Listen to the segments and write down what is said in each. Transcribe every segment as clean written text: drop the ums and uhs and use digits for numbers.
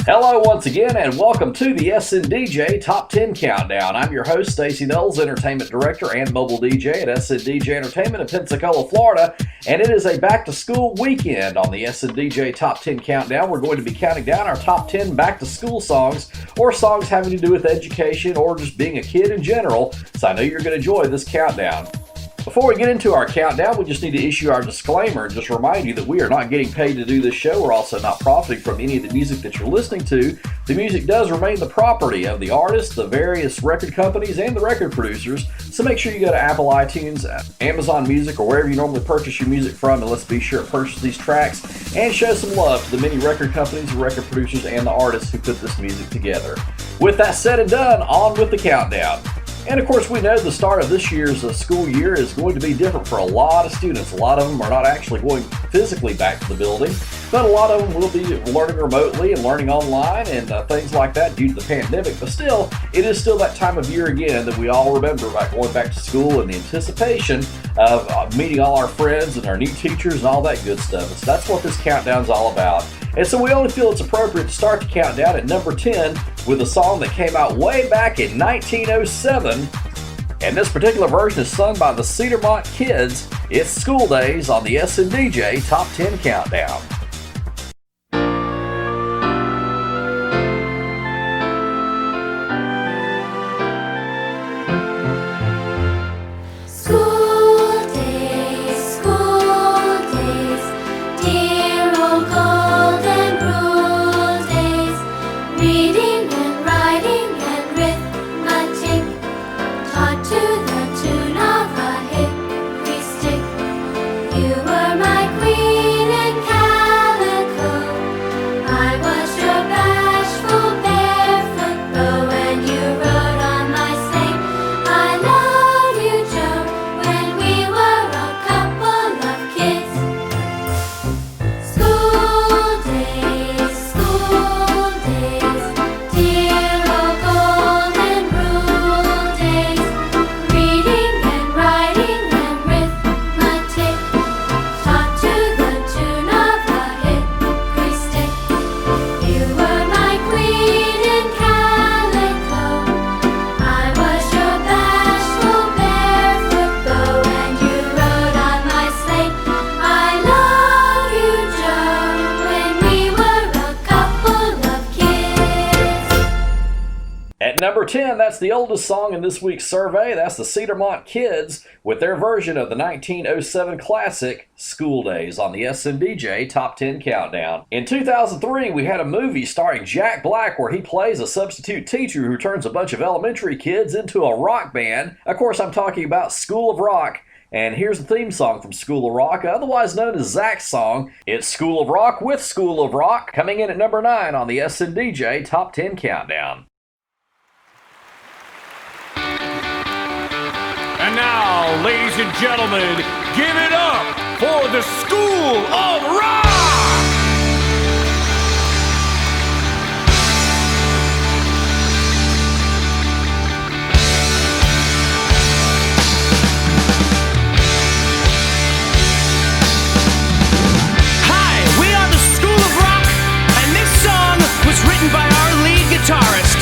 Hello once again and welcome to the SNDJ Top 10 Countdown. I'm your host, Stacey Knowles, Entertainment Director and Mobile DJ at SNDJ Entertainment in Pensacola, Florida. And it is a back-to-school weekend on the SNDJ Top 10 Countdown. We're going to be counting down our top 10 back-to-school songs or songs having to do with education or just being a kid in general. So I know you're going to enjoy this countdown. Before we get into our countdown, we just need to issue our disclaimer and just remind you that we are not getting paid to do this show. We're also not profiting from any of the music that you're listening to. The music does remain the property of the artists, the various record companies, and the record producers. So make sure you go to Apple iTunes, Amazon Music, or wherever you normally purchase your music from, and let's be sure to purchase these tracks and show some love to the many record companies, record producers, and the artists who put this music together. With that said and done, on with the countdown. And of course, we know the start of this year's school year is going to be different for a lot of students. A lot of them are not actually going physically back to the building, but a lot of them will be learning remotely and learning online and things like that due to the pandemic. But still, it is still that time of year again that we all remember about going back to school and the anticipation of meeting all our friends and our new teachers and all that good stuff. So that's what this countdown's all about. And so we only feel it's appropriate to start the countdown at number 10 with a song that came out way back in 1907. And this particular version is sung by the Cedarmont Kids. It's School Days on the SNDJ Top 10 Countdown. Number 10, that's the oldest song in this week's survey. That's the Cedarmont Kids with their version of the 1907 classic School Days on the SNDJ Top 10 Countdown. In 2003, we had a movie starring Jack Black where he plays a substitute teacher who turns a bunch of elementary kids into a rock band. Of course, I'm talking about School of Rock. And here's the theme song from School of Rock, otherwise known as Zach's song. It's School of Rock with School of Rock, coming in at number 9 on the SNDJ Top 10 Countdown. And now, ladies and gentlemen, give it up for the School of Rock! Hi, we are the School of Rock, and this song was written by our lead guitarist,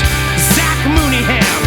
Zach Mooneyham.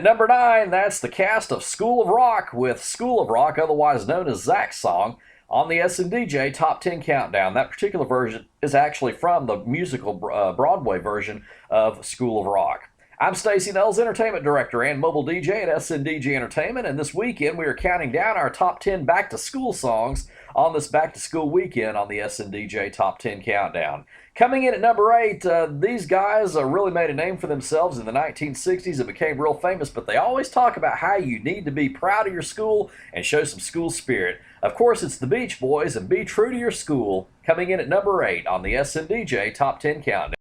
number 9, that's the cast of School of Rock with School of Rock, otherwise known as Zach's song, on the SNDJ Top 10 Countdown. That particular version is actually from the musical Broadway version of School of Rock. I'm Stacey Nells, Entertainment Director and Mobile DJ at SNDJ Entertainment, and this weekend we are counting down our top 10 back-to-school songs on this back-to-school weekend on the SNDJ Top 10 Countdown. Coming in at number 8, these guys really made a name for themselves in the 1960s and became real famous, but they always talk about how you need to be proud of your school and show some school spirit. Of course, it's the Beach Boys and Be True to Your School, coming in at number 8 on the SNDJ Top 10 Countdown.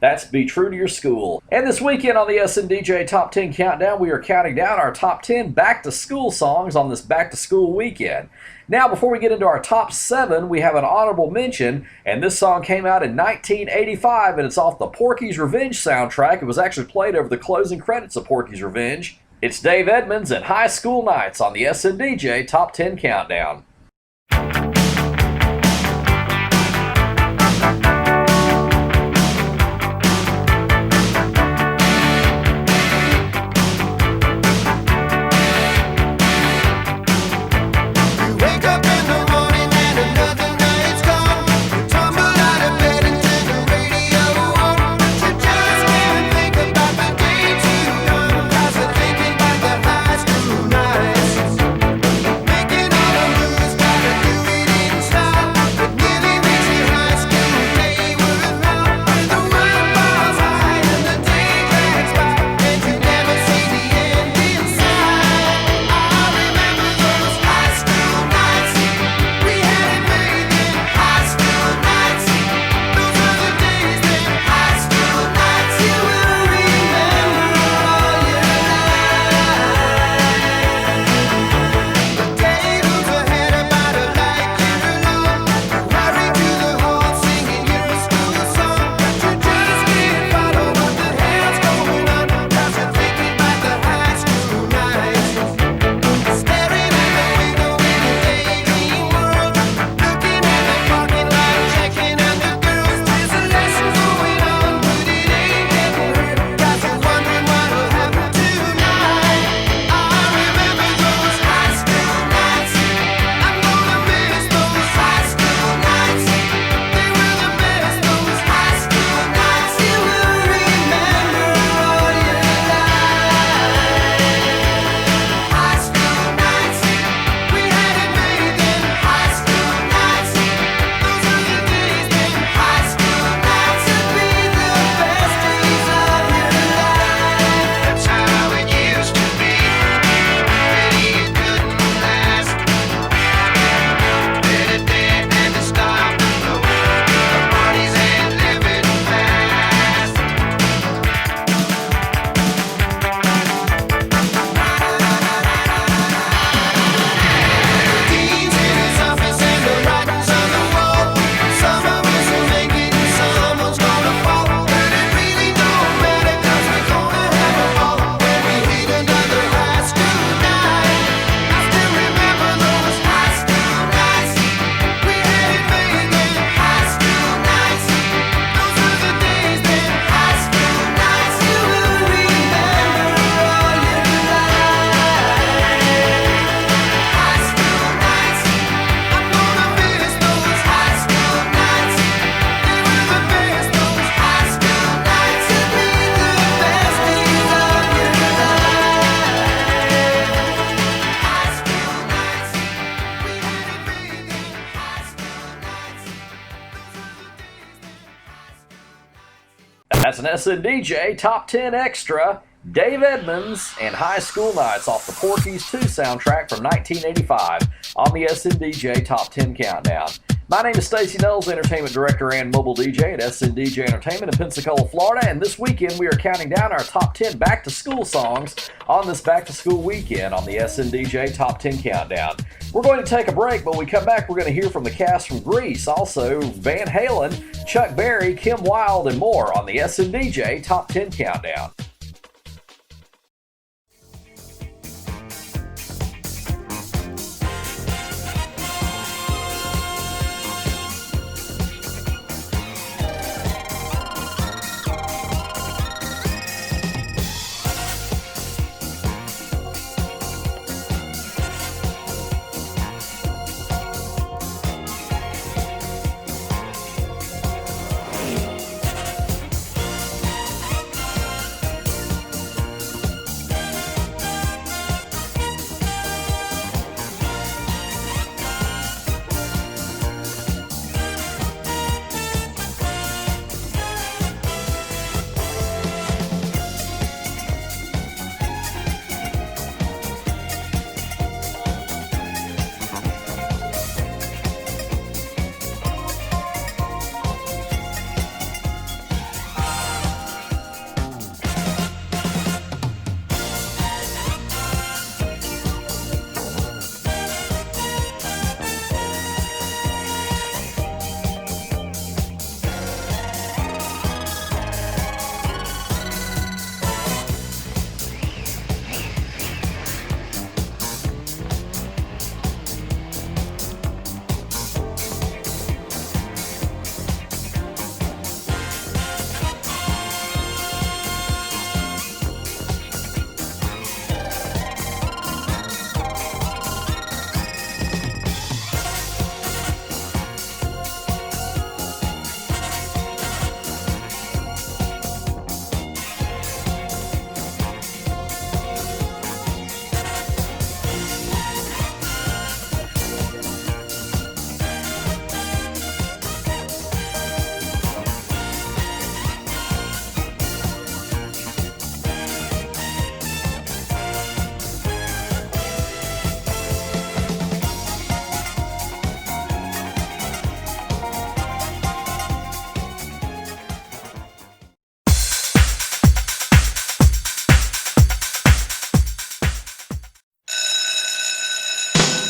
That's Be True to Your School. And this weekend on the SNDJ Top 10 Countdown, we are counting down our top 10 back-to-school songs on this back-to-school weekend. Now, before we get into our top 7, we have an honorable mention, and this song came out in 1985, and it's off the Porky's Revenge soundtrack. It was actually played over the closing credits of Porky's Revenge. It's Dave Edmunds and High School Nights on the SNDJ Top 10 Countdown. Making all the moves an SNDJ Top 10 Extra, Dave Edmunds and High School Nights off the Porky's 2 soundtrack from 1985 on the SNDJ Top 10 Countdown. My name is Stacey Knowles, Entertainment Director and Mobile DJ at SNDJ Entertainment in Pensacola, Florida, and this weekend we are counting down our top 10 back-to-school songs on this back-to-school weekend on the SNDJ Top 10 Countdown. We're going to take a break, but when we come back, we're going to hear from the cast from Grease, also Van Halen, Chuck Berry, Kim Wilde, and more on the SNDJ Top 10 Countdown.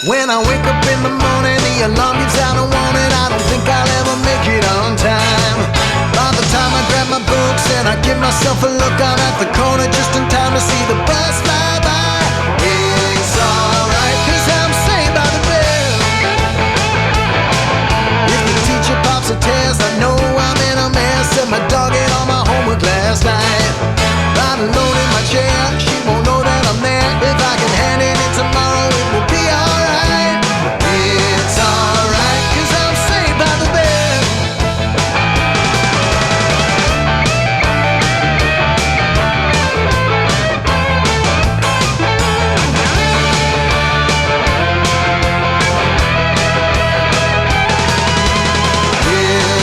When I wake up in the morning, the alarm gives out a warning. I don't think I'll ever make it on time. By the time I grab my books and I give myself a look, I'm at the corner just in time to see the bus fly by. It's alright, 'cause I'm saved by the bell. If the teacher pops a test, I know I'm in a mess. Said my dog ate all my homework last night. Lying alone in my chair, she won't know that I'm there. If I can hand it in tomorrow, it will be alright. It's alright, 'cause I'm saved by the bell.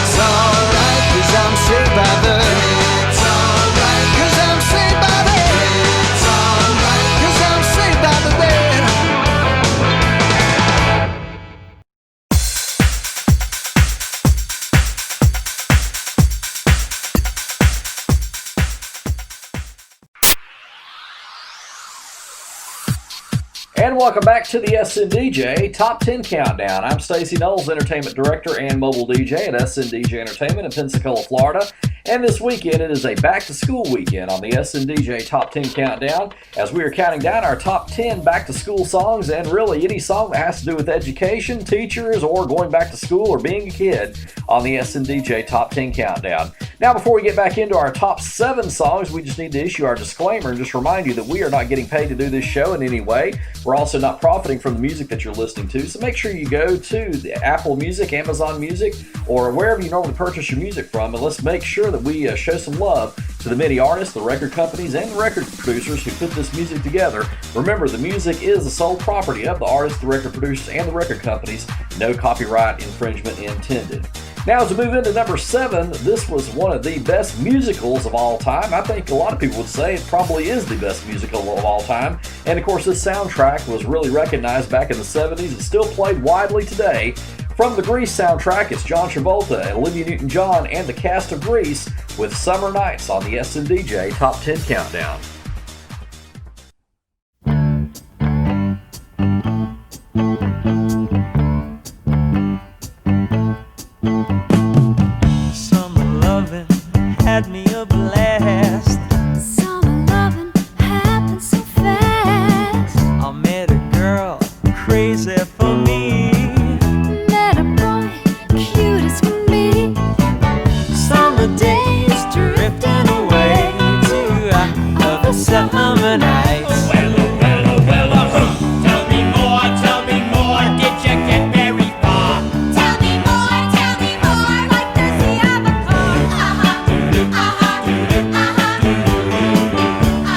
It's alright, 'cause I'm saved by the. It's alright, 'cause I'm saved by the. It's alright, 'cause I'm saved by the bell. And welcome back to the SNDJ Top 10 Countdown. I'm Stacey Knowles, Entertainment Director and Mobile DJ at SNDJ Entertainment in Pensacola, Florida. And this weekend, it is a back-to-school weekend on the SNDJ Top 10 Countdown, as we are counting down our top 10 back-to-school songs, and really any song that has to do with education, teachers, or going back to school or being a kid on the SNDJ Top 10 Countdown. Now, before we get back into our top 7 songs, we just need to issue our disclaimer and just remind you that we are not getting paid to do this show in any way. We're also not profiting from the music that you're listening to, so make sure you go to the Apple Music, Amazon Music, or wherever you normally purchase your music from, and let's make sure that we show some love to the many artists, the record companies, and record producers who put this music together. Remember, the music is the sole property of the artists, the record producers, and the record companies. No copyright infringement intended. Now, as we move into number 7, this was one of the best musicals of all time. I think a lot of people would say it probably is the best musical of all time. And of course, this soundtrack was really recognized back in the 70s and still played widely today. From the Grease soundtrack, it's John Travolta, Olivia Newton-John, and the cast of Grease with Summer Nights on the SNDJ Top 10 Countdown. Summer loving had me a blast. Summer loving happened so fast. I met a girl crazy for me. Met a boy cute as can be. Summer days drifting away to other summer nights. Tell me more, did you get very far? Tell me more, like does he have a car?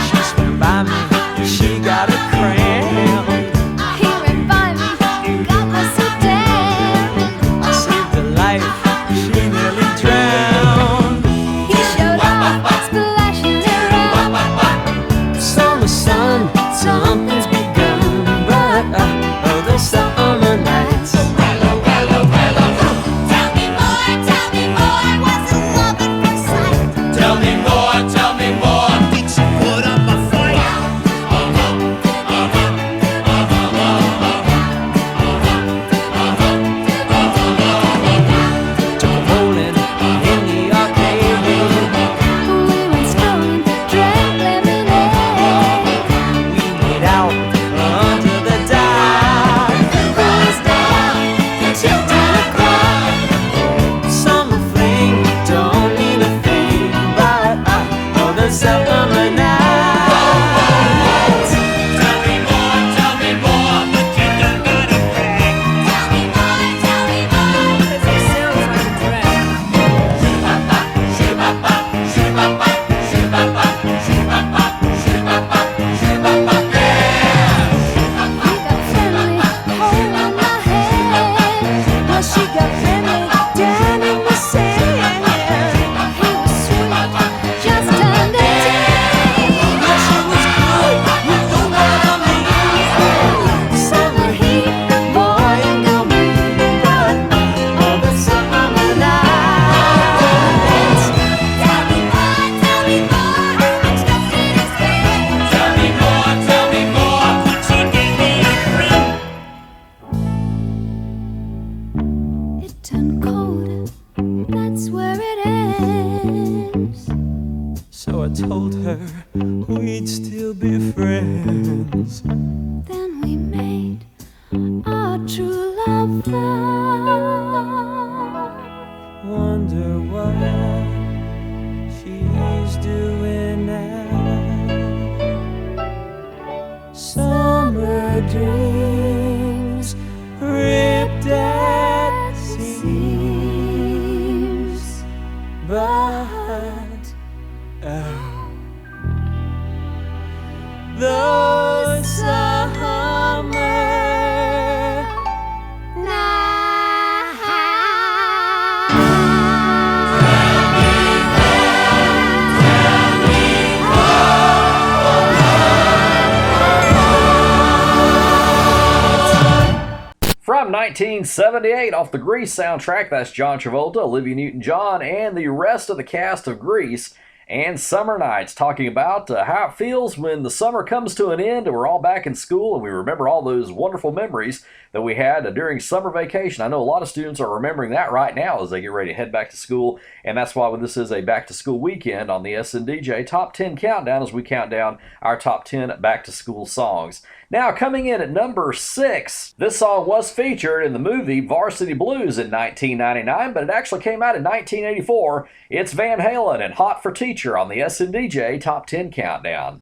She swam by me, she got a cramp. He ran by me, got me so damn. I saved her life, she nearly drowned. He showed up, splashing around. Summer sun, something's begun, but other summer nights. Tell me more, was it love at first sight? Tell me more, did you put up a fight? Rolling in the arcade room, We went strolling, drank lemonade. we made out under the dark. Boys down, children cry. Summer fling don't mean a thing, but other summer nights. Tell me more, but you don't gotta brag. Tell me more, 'cause it sounds like a drag. He got friendly, holding my hand. Well, she got friendly, down in the sand. He was sweet, just under 10. She was good, you know what I mean. Summer heat, boy, ain't gonna be but other summer nights. Tell me more, I just need his hand. Tell me more, but you gave me a ring. It turned cold, that's where it ends. So I told her we'd still be friends. Then we made our true love vow. Wonder what she's doing now. Summer dreams ripped at seams, but those summer From 1978, off the Grease soundtrack, that's John Travolta, Olivia Newton-John, and the rest of the cast of Grease and Summer Nights, talking about how it feels when the summer comes to an end and we're all back in school and we remember all those wonderful memories that we had during summer vacation. I know a lot of students are remembering that right now as they get ready to head back to school, and that's why this is a back-to-school weekend on the SNDJ Top 10 Countdown as we count down our top 10 back-to-school songs. Now, coming in at number 6, this song was featured in the movie Varsity Blues in 1999, but it actually came out in 1984. It's Van Halen and Hot for Teacher on the SNDJ Top 10 Countdown.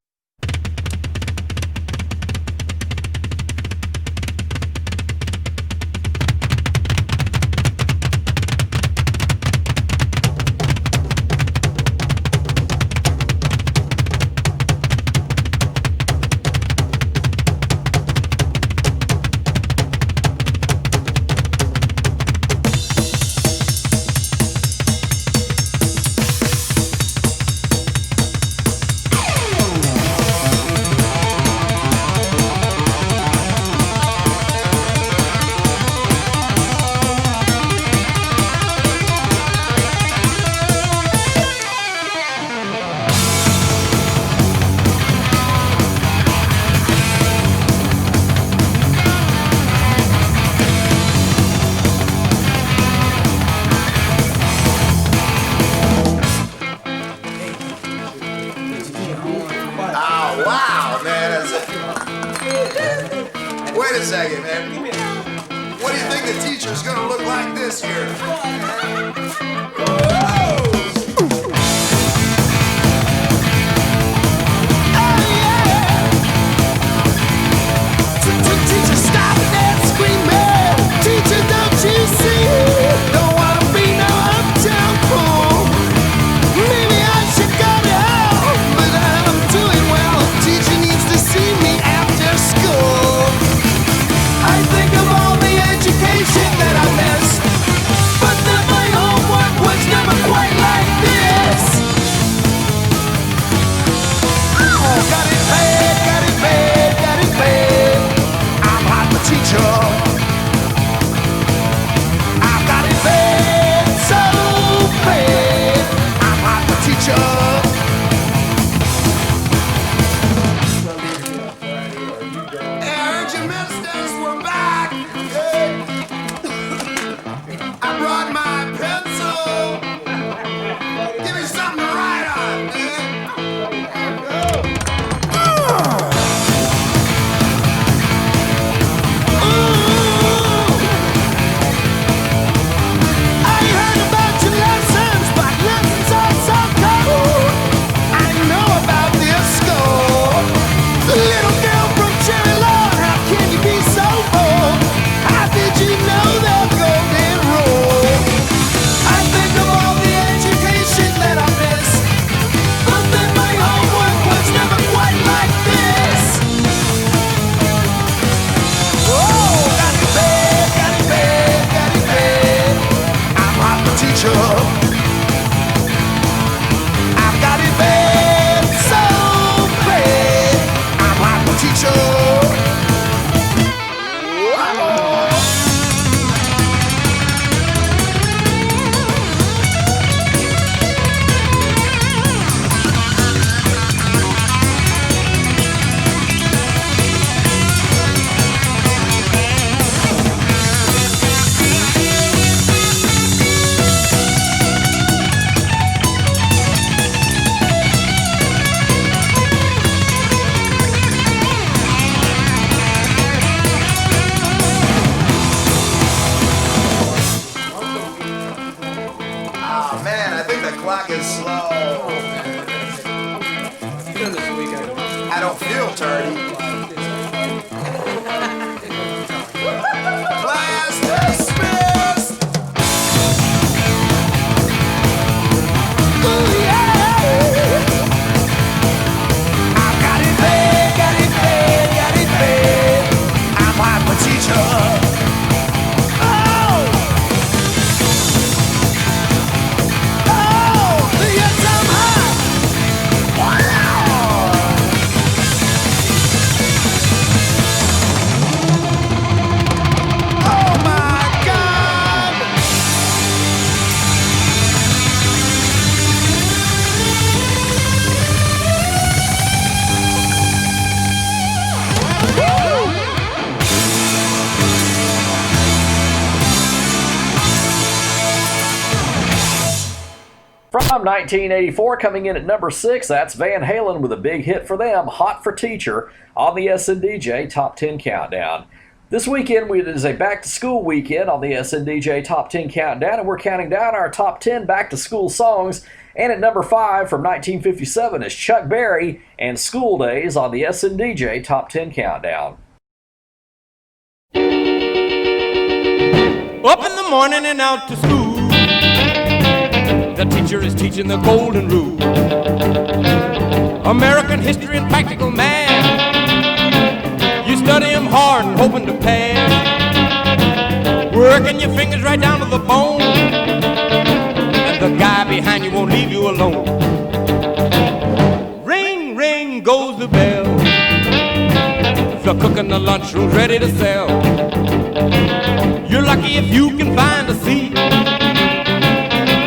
a second, man. What do you think the teacher's gonna look like this year? Teacher, stop that screaming. Teacher, don't you see? Don't wanna be no uptown fool. Maybe I should go to hell, but I'm doing well. Teacher needs to see me after school. I think of all the education that I missed, but then my homework was never quite like this. Oh, got it bad, got it bad, got it bad. I'm not the teacher. I've got it bad, so bad. I'm not the teacher. Hey, I heard you missed we're back. Hey. I brought my pencil. Give me something to write on, man. I heard about your lessons, but lessons are so cold. I know about this school. Little girl from Cherry Lawn, how can you be so bold? How did you know the golden rule? I think of all the education that I missed, but then my homework was never quite like this. Oh, got it bad, got it bad, got it bad. I'm not the teacher. I've got it bad, so bad. I'm not the teacher. Oh man, I think the clock is slow. I don't feel dirty. Class dismissed. Ooh, yeah. I've got it bad, got it bad, got it bad. I'm not the teacher. Oh, yes, I'm hot. Wow. Oh my God. From 1984, coming in at number 6, that's Van Halen with a big hit for them, Hot for Teacher, on the SNDJ Top 10 Countdown. This weekend it is a back-to-school weekend on the SNDJ Top 10 Countdown, and we're counting down our top 10 back-to-school songs. And at number 5 from 1957 is Chuck Berry and School Days on the SNDJ Top 10 Countdown. Up in the morning and out to school. The teacher is teaching the golden rule. American history and practical math. You study them hard and hoping to pass. Working your fingers right down to the bone. And the guy behind you won't leave you alone. Ring, ring goes the bell. The cook in the lunchroom's ready to sell. You're lucky if you can find a seat.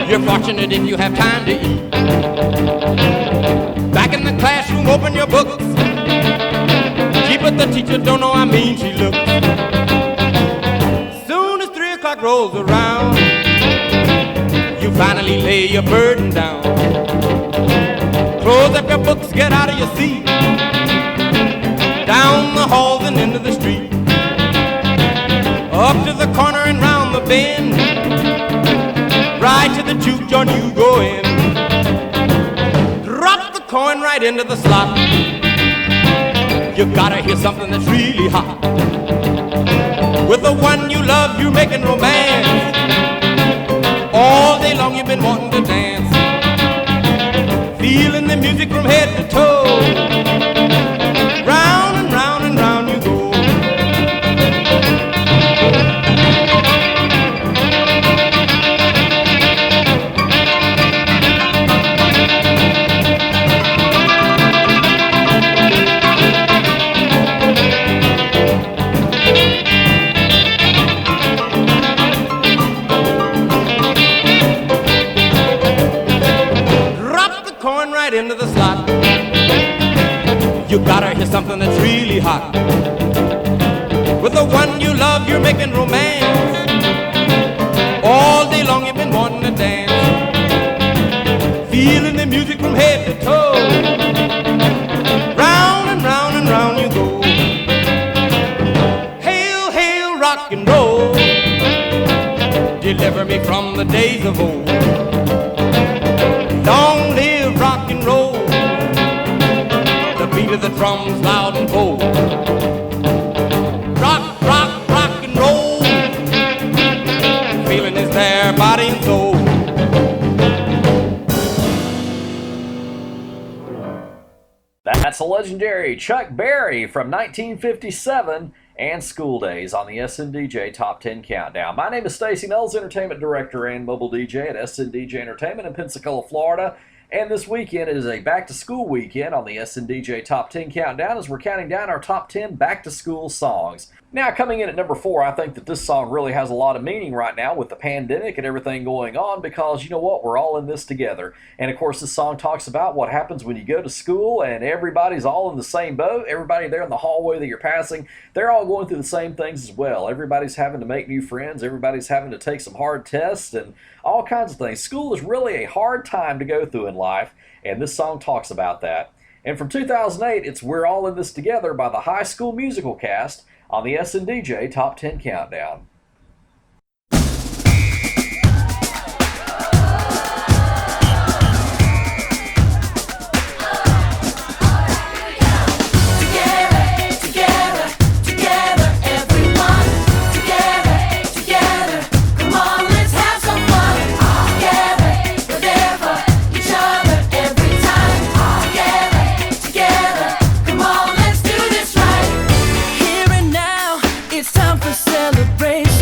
You're fortunate if you have time to eat. Back in the classroom, open your books. Gee, but the teacher don't know how mean she looks. Soon as 3 o'clock rolls around, you finally lay your burden down. Close up your books, get out of your seat. Down the halls and into the street. in. Right to the juke joint you go in. Drop the coin right into the slot. You gotta hear something that's really hot. With the one you love, you're making romance. All day long you've been wanting to dance. Feeling the music from head to toe. Round and round and round you go. Right into the slot. You gotta hear something that's really hot. With the one you love, you're making romance. All day long you've been wanting to dance. Feeling the music from head to toe. Round and round and round you go. Hail, hail, rock and roll. Deliver me from the days of old. Long live rock and roll. The beat of the drums loud and bold. Rock, rock, rock and roll. Feeling is there, body and soul. That's a legendary Chuck Berry from 1957 and School Days on the SNDJ Top 10 Countdown. My name is Stacey Knowles, Entertainment Director and Mobile DJ at SNDJ Entertainment in Pensacola, Florida. And this weekend is a back-to-school weekend on the SNDJ Top 10 Countdown as we're counting down our top 10 back-to-school songs. Now, coming in at number 4, I think that this song really has a lot of meaning right now with the pandemic and everything going on because, you know what, we're all in this together. And, of course, this song talks about what happens when you go to school and everybody's all in the same boat. Everybody there in the hallway that you're passing, they're all going through the same things as well. Everybody's having to make new friends. Everybody's having to take some hard tests and all kinds of things. School is really a hard time to go through in life, and this song talks about that. And from 2008, it's We're All in This Together by the High School Musical cast on the SNDJ Top 10 Countdown. Here and now, it's time for celebration.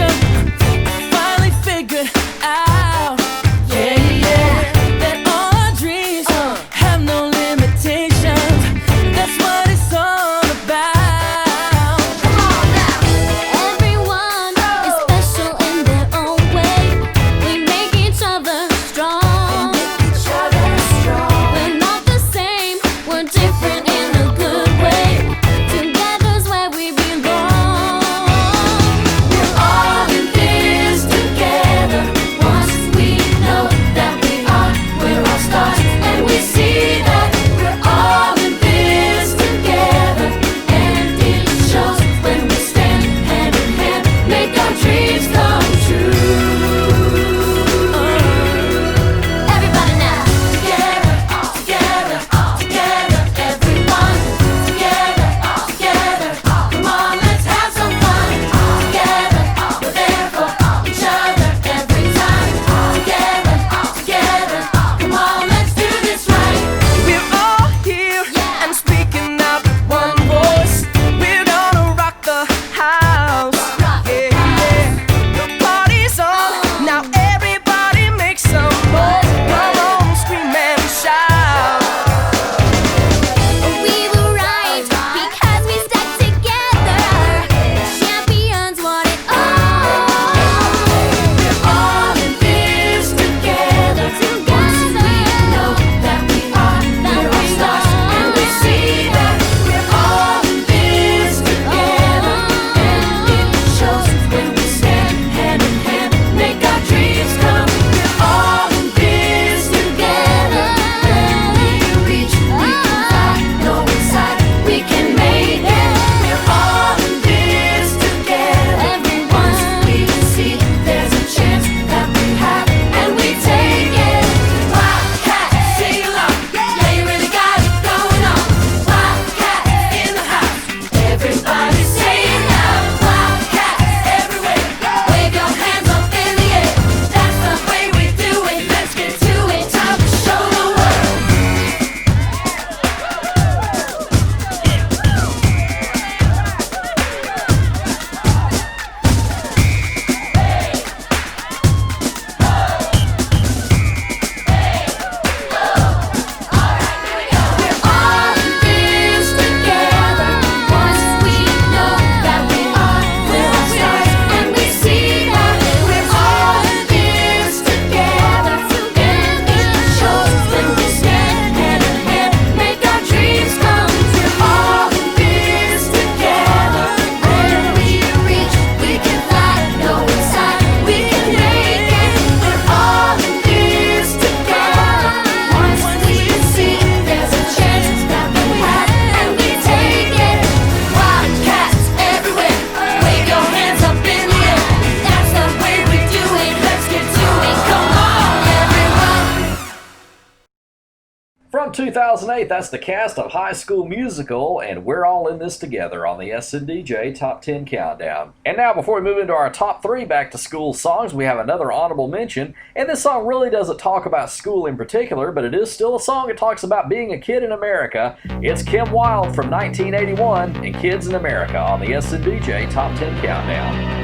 From 2008, that's the cast of High School Musical, and we're all in this together on the SNDJ Top 10 Countdown. And now, before we move into our top 3 back-to-school songs, we have another honorable mention, and this song really doesn't talk about school in particular, but it is still a song that talks about being a kid in America. It's Kim Wilde from 1981 and Kids in America on the SNDJ Top 10 Countdown.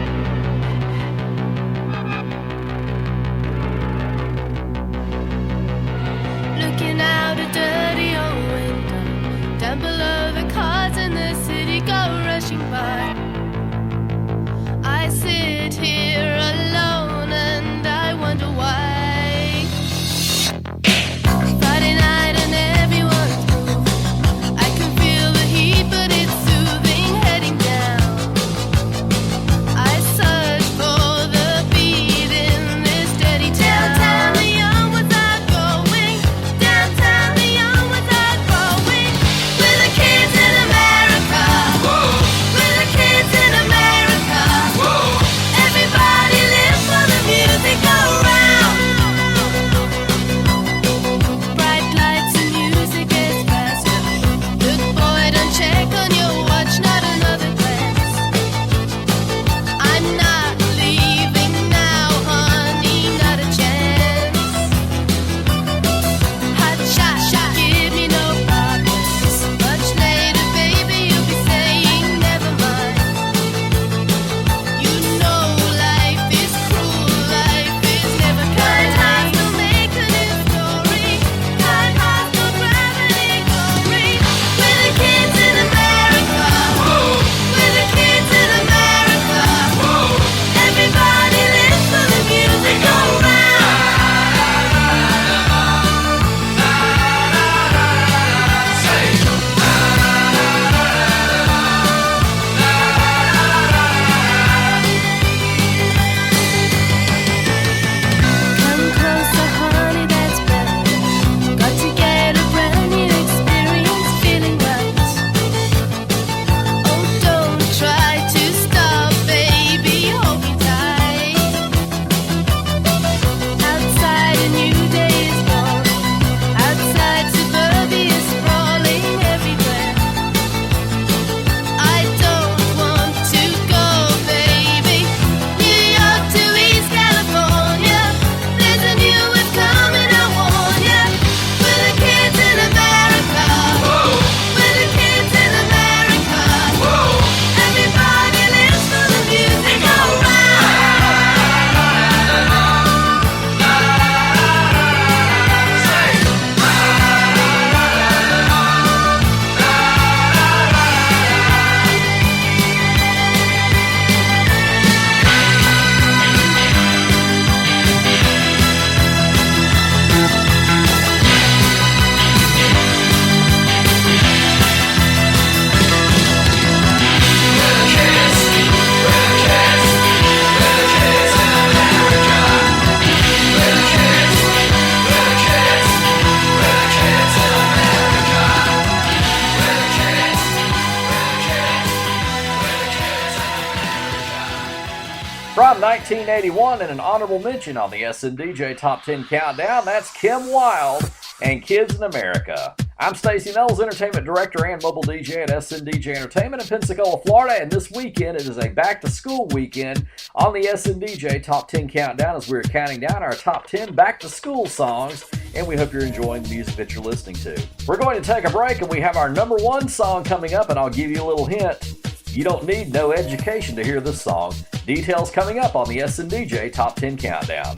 Looking out a dirty old window, down below the cars in the city go rushing by. I sit here alone and I wonder why. Friday night and everyone's moved. I can feel the heat, but it's soothing heading down. I search for the beat in this dirty town. Downtown, the young ones are going. Downtown, the young ones are growing. We're the kids in America. Whoa. We're the kids in America. Whoa. Everybody live for the music go round. Bright lights and music gets faster. Look boy, don't check on your watch, not another glance. I'm not leaving now, honey, not a chance. Hot shot, give me no problems. Much later, baby, you'll be saying never mind. You know life is cruel, life is never kind. Time to make a new story. Time has no gravity glory. We're the kids in America. We're the kids in America. Everybody live for the music go round. Come closer, honey, that's better. Got to get a brand new experience, feeling right. Oh, don't try to stop, baby, hold me tight. Outside a new day is born. Outside suburbia is sprawling everywhere. I don't want to go, baby. New York to East California. There's a new wave coming, I warn ya. We're the kids in America. We're the kids in America. Everybody lives for the music go round. From 1981 and an honorable mention on the SNDJ Top 10 Countdown, that's Kim Wilde and Kids in America. I'm Stacey Knowles, Entertainment Director and Mobile DJ at SNDJ Entertainment in Pensacola, Florida, and this weekend it is a back-to-school weekend on the SNDJ Top 10 Countdown as we're counting down our top 10 back-to-school songs, and we hope you're enjoying the music that you're listening to. We're going to take a break, and we have our number 1 song coming up, and I'll give you a little hint. You don't need no education to hear this song. Details coming up on the SNDJ Top 10 Countdown.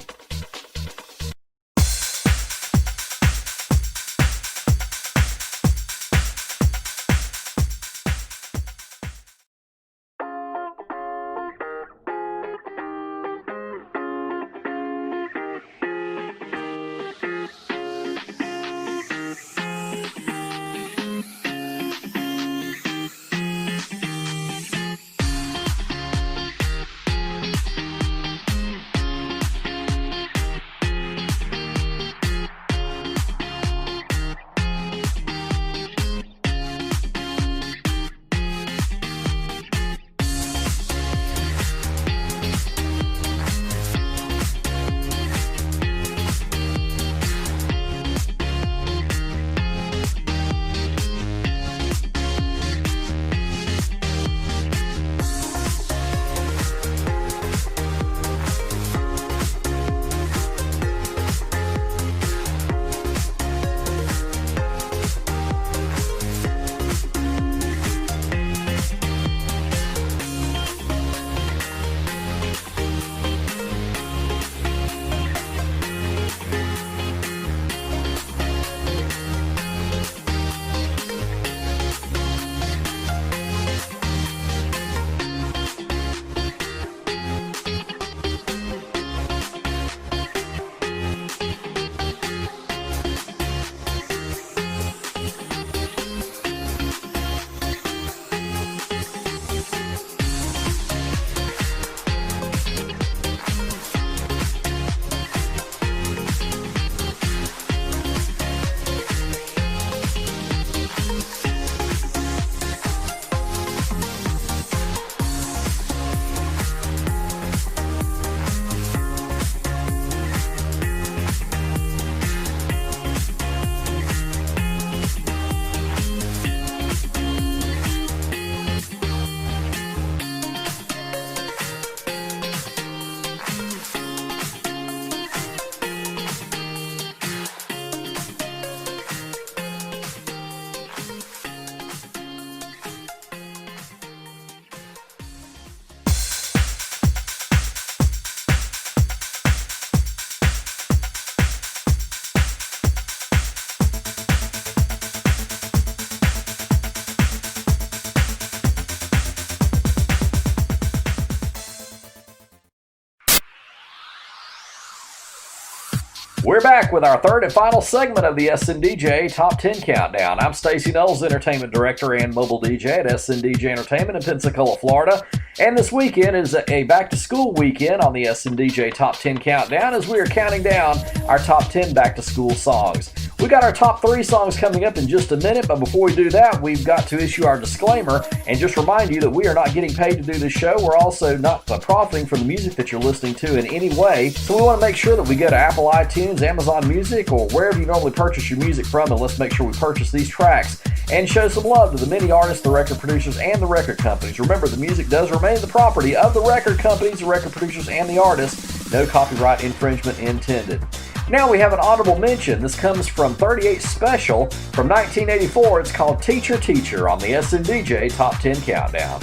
We're back with our third and final segment of the SNDJ Top 10 Countdown. I'm Stacey Knowles, Entertainment Director and Mobile DJ at SNDJ Entertainment in Pensacola, Florida. And this weekend is a back-to-school weekend on the SNDJ Top 10 Countdown as we are counting down our top 10 back-to-school songs. We got our top 3 songs coming up in just a minute, but before we do that, we've got to issue our disclaimer and just remind you that we are not getting paid to do this show. We're also not profiting from the music that you're listening to in any way. So we want to make sure that we go to Apple iTunes, Amazon Music, or wherever you normally purchase your music from, and let's make sure we purchase these tracks and show some love to the many artists, the record producers, and the record companies. Remember, the music does remain the property of the record companies, the record producers, and the artists. No copyright infringement intended. Now we have an honorable mention. This comes from 38 Special from 1984. It's called Teacher Teacher on the SNDJ Top 10 Countdown.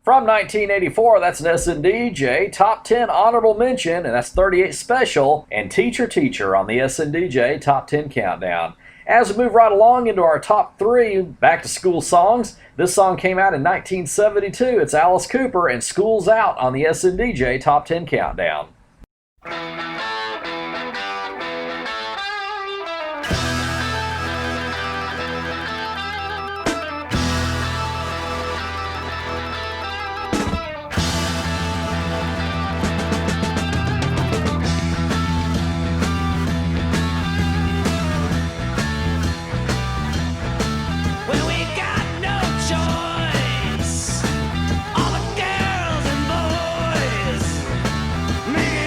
From 1984, that's an SNDJ Top 10 Honorable Mention, and that's 38 Special and Teacher Teacher on the SNDJ Top 10 Countdown. As we move right along into our top 3 back-to-school songs, this song came out in 1972. It's Alice Cooper and School's Out on the SNDJ Top 10 Countdown. Me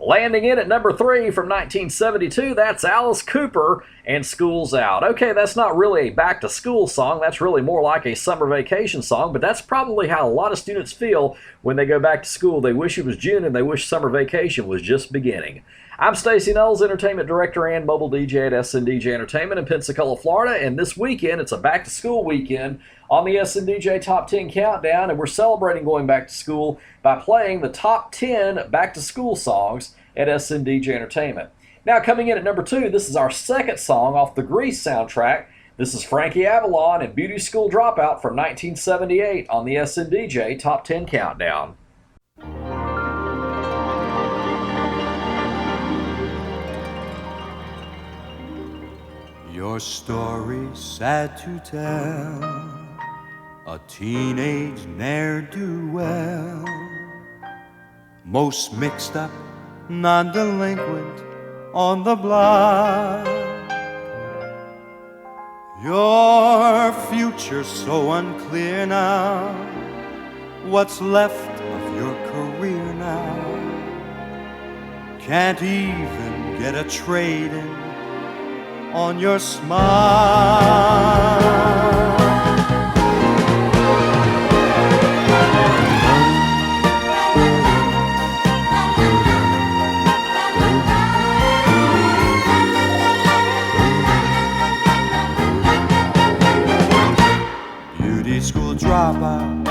Landing in at number 3 from 1972, that's Alice Cooper and School's Out. Okay, that's not really a back-to-school song. That's really more like a summer vacation song, but that's probably how a lot of students feel when they go back to school. They wish it was June and they wish summer vacation was just beginning. I'm Stacey Knowles, Entertainment Director and Mobile DJ at SNDJ Entertainment in Pensacola, Florida, and this weekend, it's a back-to-school weekend on the SNDJ Top 10 Countdown, and we're celebrating going back to school by playing the top 10 back-to-school songs at SNDJ Entertainment. Now, coming in at number 2, this is our second song off the Grease soundtrack. This is Frankie Avalon and Beauty School Dropout from 1978 on the SNDJ Top 10 Countdown. Your story's sad to tell, a teenage ne'er-do-well, most mixed up, non-delinquent on the block. Your future's so unclear now, what's left of your career now? Can't even get a trade-in on your smile. Beauty school dropout,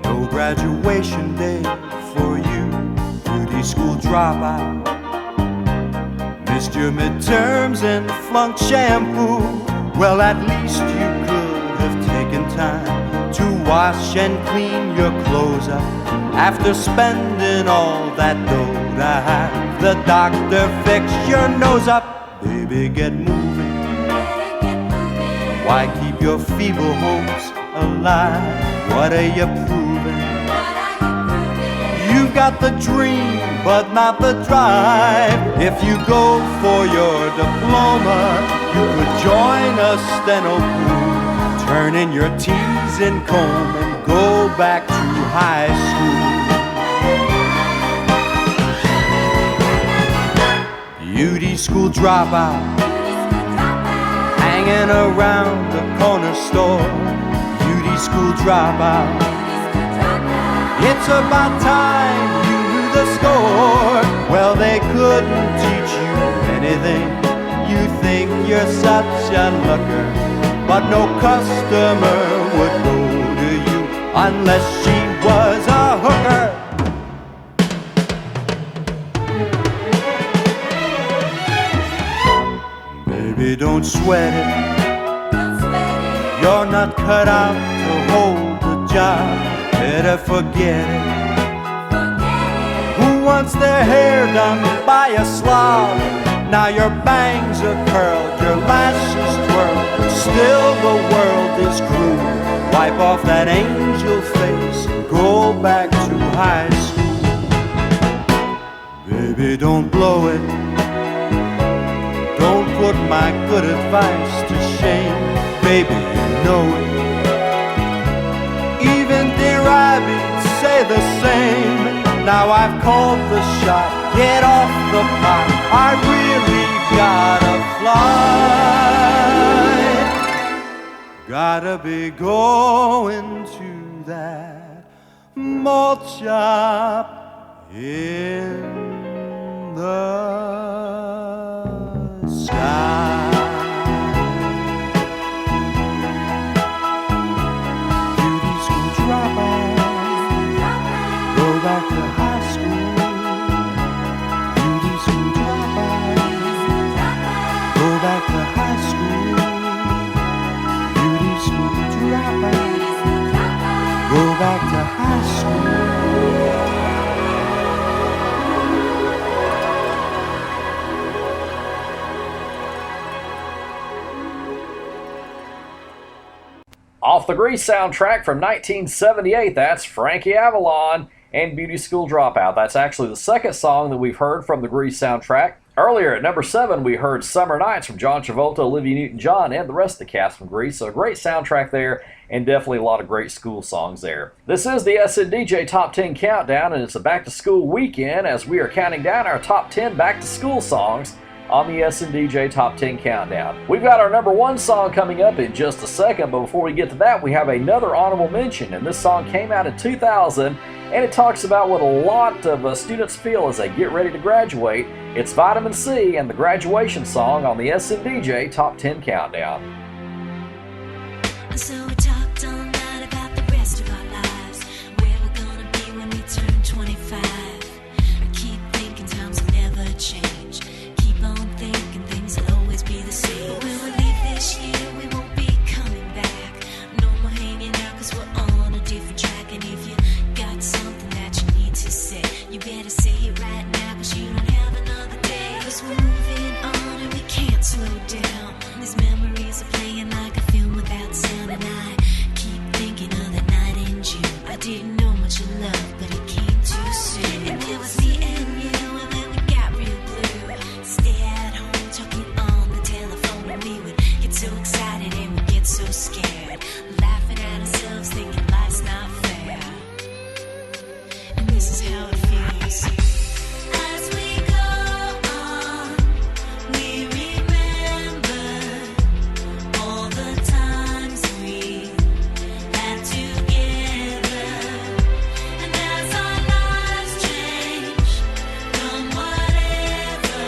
no graduation day for you. Beauty school dropout, missed your midterms and flunked shampoo. Well, at least you could have taken time to wash and clean your clothes up after spending all that dough to have the doctor fix your nose up. Baby, get moving. Why keep your feeble hopes alive? What are you proving? You've got the dream, but not the drive. If you go for your diploma, you could join a steno crew, turn in your T's and comb and go back to high school. Beauty school dropout, hanging around the corner store. Beauty school dropout, it's about time you knew the score. Well, they couldn't teach you anything. You think you're such a looker, but no customer would go to you unless she was a hooker. Baby, don't sweat it. You're not cut out to hold the job. Better forget it. Who wants their hair done by a slob? Now your bangs are curled, your lashes twirled, still the world is cruel. Wipe off that angel face and go back to high school. Baby, don't blow it. Don't put my good advice to shame. Baby, you know it. Even dear rabbits say the same. Now I've called the shot, get off the pot. I really gotta fly. Gotta be going to that malt shop in the sky. Go back to high school. Beauty school dropout. Go back to high school. Beauty school dropout. Go back to high school. Off the Grease soundtrack from 1978, that's Frankie Avalon and Beauty School Dropout. That's actually the second song that we've heard from the Grease soundtrack. Earlier at number 7, we heard Summer Nights from John Travolta, Olivia Newton-John, and the rest of the cast from Grease. So a great soundtrack there. and definitely a lot of great school songs there. This is the SNDJ Top 10 Countdown, and it's a back-to-school weekend as we are counting down our top 10 back-to-school songs on the SNDJ Top 10 Countdown. We've got our number one song coming up in just a second, but before we get to that, we have another honorable mention, and this song came out in 2000, and it talks about what a lot of students feel as they get ready to graduate. It's Vitamin C and the graduation song on the SNDJ Top 10 Countdown. So we talked all night about the rest of our lives, where we're gonna be when we turn 25. I keep thinking times will never change. Keep on thinking things will always be the same. But when we leave this year, we won't be coming back. No more hanging out 'cause we're on a different track. And if you got something that you need to say, you better say it right now 'cause you don't have another day. 'Cause we're moving on and we can't slow down. These memories are playing like a film without sound. And I keep thinking of the night in June. I didn't know much of love, but it came too soon. And it was me and you, and then we got real blue. Stay at home talking on the telephone, and we would get so excited and we'd get so scared, laughing at ourselves, thinking life's not fair. And this is how it feels. As we go on, we remember all the times we had together. And as our lives change from whatever,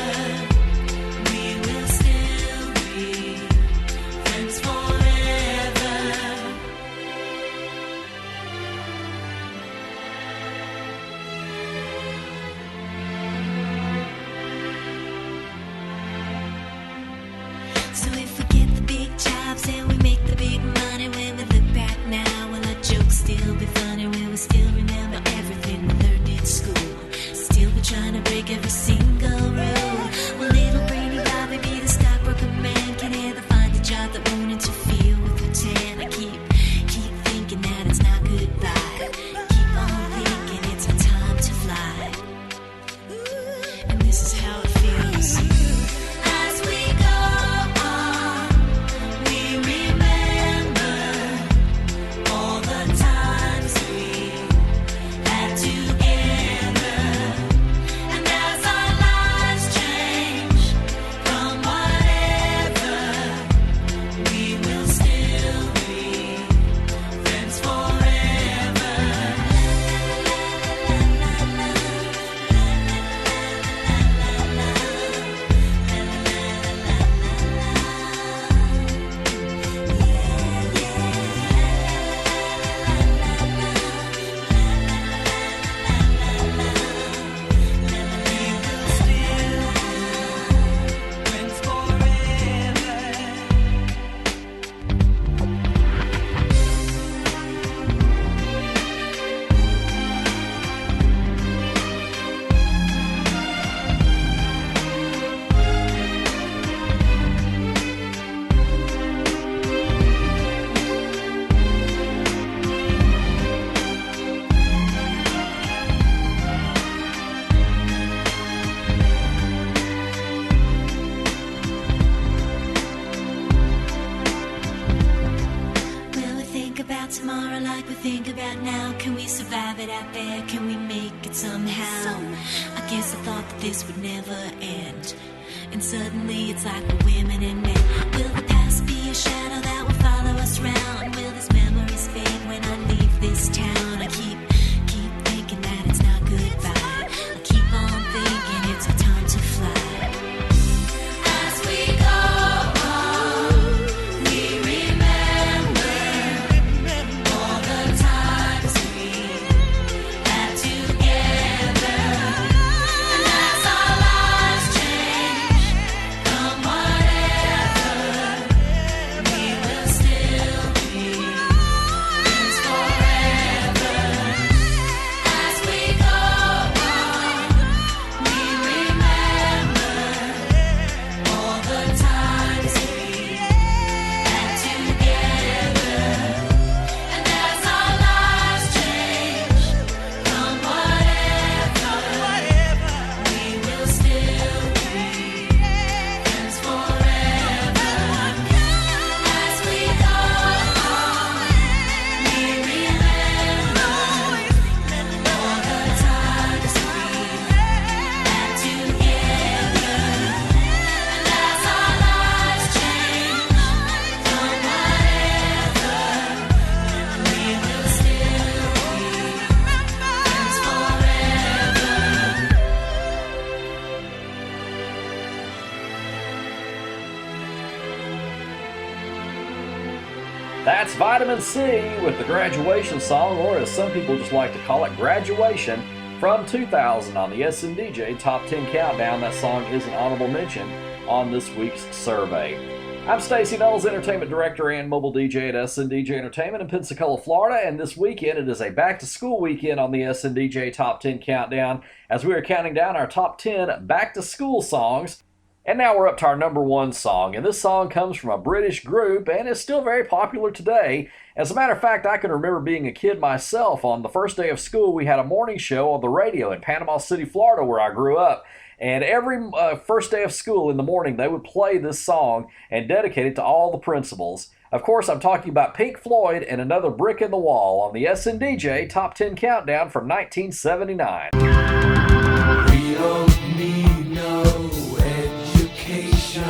we will still be friends forever. So if we get the big jobs and we make the big money, when we look back now, will our jokes still be funny? Will we still remember everything we learned in school? Still be trying to break every single rule? Will little brainy Bobby be the stockbroker man? Can he ever find a job that won't interfere with the tan? I keep thinking that it's not goodbye. Keep on thinking it's our time to fly. And this is how it feels. As we go on, we remember all the times we had together. And as our lives change from whatever, we will still be friends forever. Friends forever. Will we think about tomorrow like we think about now? Can we survive it out there? Can we make it somehow? I guess I thought that this would never end. And suddenly it's like we're women and men. Will the past be a shadow that will follow us round? Will these memories fade when I leave this town? I keep thinking that it's not goodbye. I keep on thinking it's our time to fly. As we go on, we remember all the times we had together. And as our lives change from whatever, we will still be friends forever. That's Vitamin C with the Graduation song, or as some people just like to call it, Graduation, from 2000 on the SNDJ Top 10 Countdown. That song is an honorable mention on this week's survey. I'm Stacey Knowles, Entertainment Director and Mobile DJ at SNDJ Entertainment in Pensacola, Florida, and this weekend it is a back-to-school weekend on the SNDJ Top 10 Countdown as we are counting down our top 10 back-to-school songs. And now we're up to our number one song, and this song comes from a British group and is still very popular today. As a matter of fact, I can remember being a kid myself. On the first day of school, we had a morning show on the radio in Panama City, Florida, where I grew up. And every first day of school in the morning, they would play this song and dedicate it to all the principals. Of course, I'm talking about Pink Floyd and Another Brick in the Wall on the SNDJ Top 10 Countdown from 1979. We don't need no education.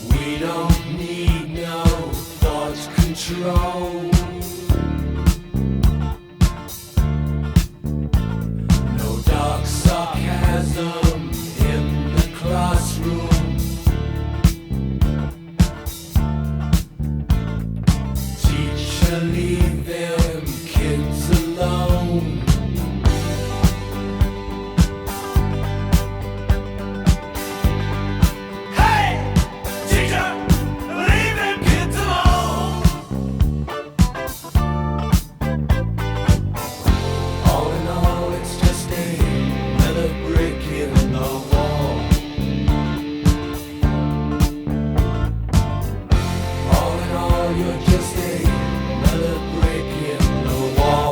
We don't need no thought control. No dark sarcasm in the classroom. Teacher, leave them kids alone. Hey, teacher, leave them kids alone. All in all, it's just another brick in the wall. All in all, you're just another brick in the wall.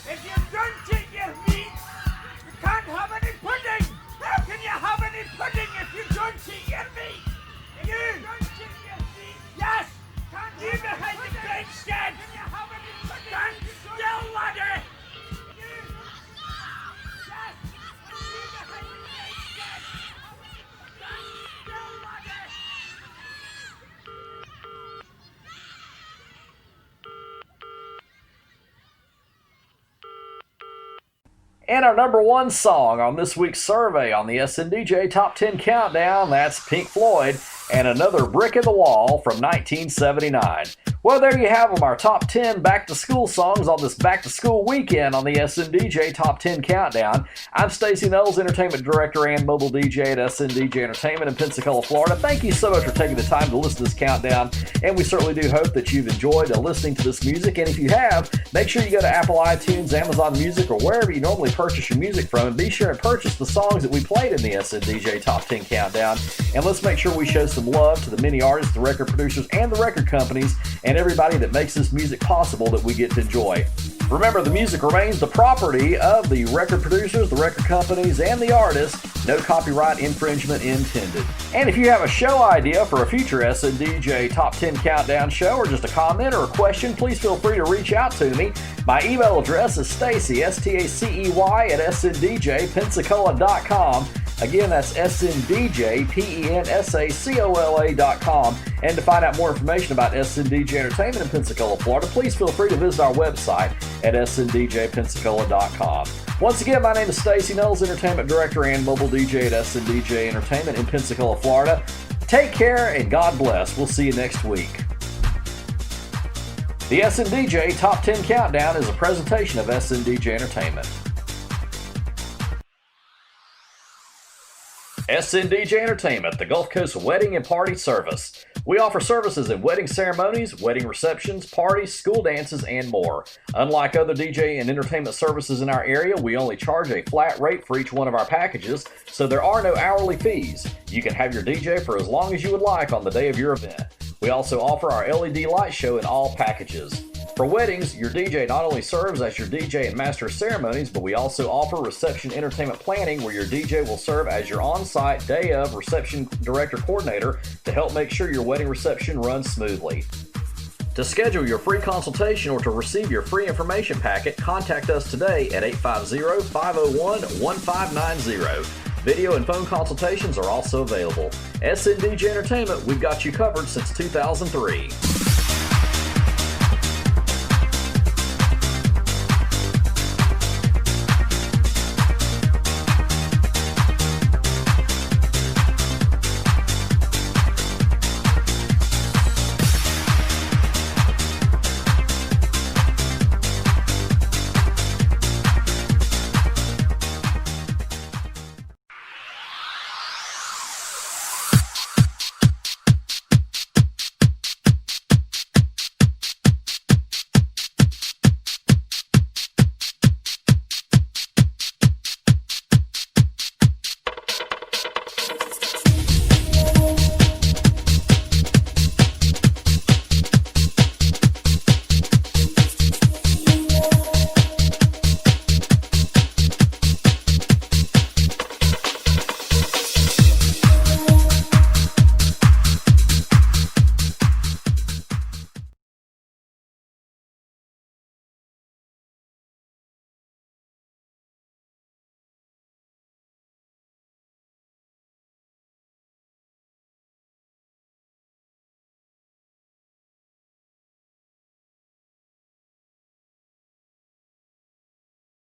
If you don't eat your meat, you can't have any pudding. How can you have any pudding if you don't eat your meat? If you don't eat your meat, yes. Can't you behind the great shed? Can you have any pudding? Stand still, laddie. You. Yes. You behind the great shed. Stand still, laddie. And our number one song on this week's survey on the SNDJ Top 10 Countdown, that's Pink Floyd and Another Brick in the Wall from 1979. Well, there you have them, our top 10 back-to-school songs on this back-to-school weekend on the SNDJ Top 10 Countdown. I'm Stacey Knowles, Entertainment Director and Mobile DJ at SNDJ Entertainment in Pensacola, Florida. Thank you so much for taking the time to listen to this countdown, and we certainly do hope that you've enjoyed listening to this music. And if you have, make sure you go to Apple iTunes, Amazon Music, or wherever you normally purchase your music from, and be sure and purchase the songs that we played in the SNDJ Top 10 Countdown. And let's make sure we show some love to the many artists, the record producers, and the record companies, and everybody that makes this music possible that we get to enjoy. Remember, the music remains the property of the record producers, the record companies, and the artists. No copyright infringement intended. And if you have a show idea for a future SNDJ Top 10 Countdown show, or just a comment or a question, please feel free to reach out to me. My email address is Stacey, S-T-A-C-E-Y, at SNDJPensacola.com. Again, that's SNDJPensacola.com. And to find out more information about SNDJ Entertainment in Pensacola, Florida, please feel free to visit our website at SNDJPensacola.com. Once again, my name is Stacey Knowles, Entertainment Director and Mobile DJ at SNDJ Entertainment in Pensacola, Florida. Take care and God bless. We'll see you next week. The SNDJ Top 10 Countdown is a presentation of SNDJ Entertainment. SNDJ Entertainment, the Gulf Coast Wedding and Party Service. We offer services in wedding ceremonies, wedding receptions, parties, school dances, and more. Unlike other DJ and entertainment services in our area, we only charge a flat rate for each one of our packages, so there are no hourly fees. You can have your DJ for as long as you would like on the day of your event. We also offer our LED light show in all packages. For weddings, your DJ not only serves as your DJ and master of ceremonies, but we also offer reception entertainment planning, where your DJ will serve as your on-site day of reception director coordinator to help make sure your wedding reception runs smoothly. To schedule your free consultation or to receive your free information packet, contact us today at 850-501-1590. Video and phone consultations are also available. SNDJ Entertainment, we've got you covered since 2003.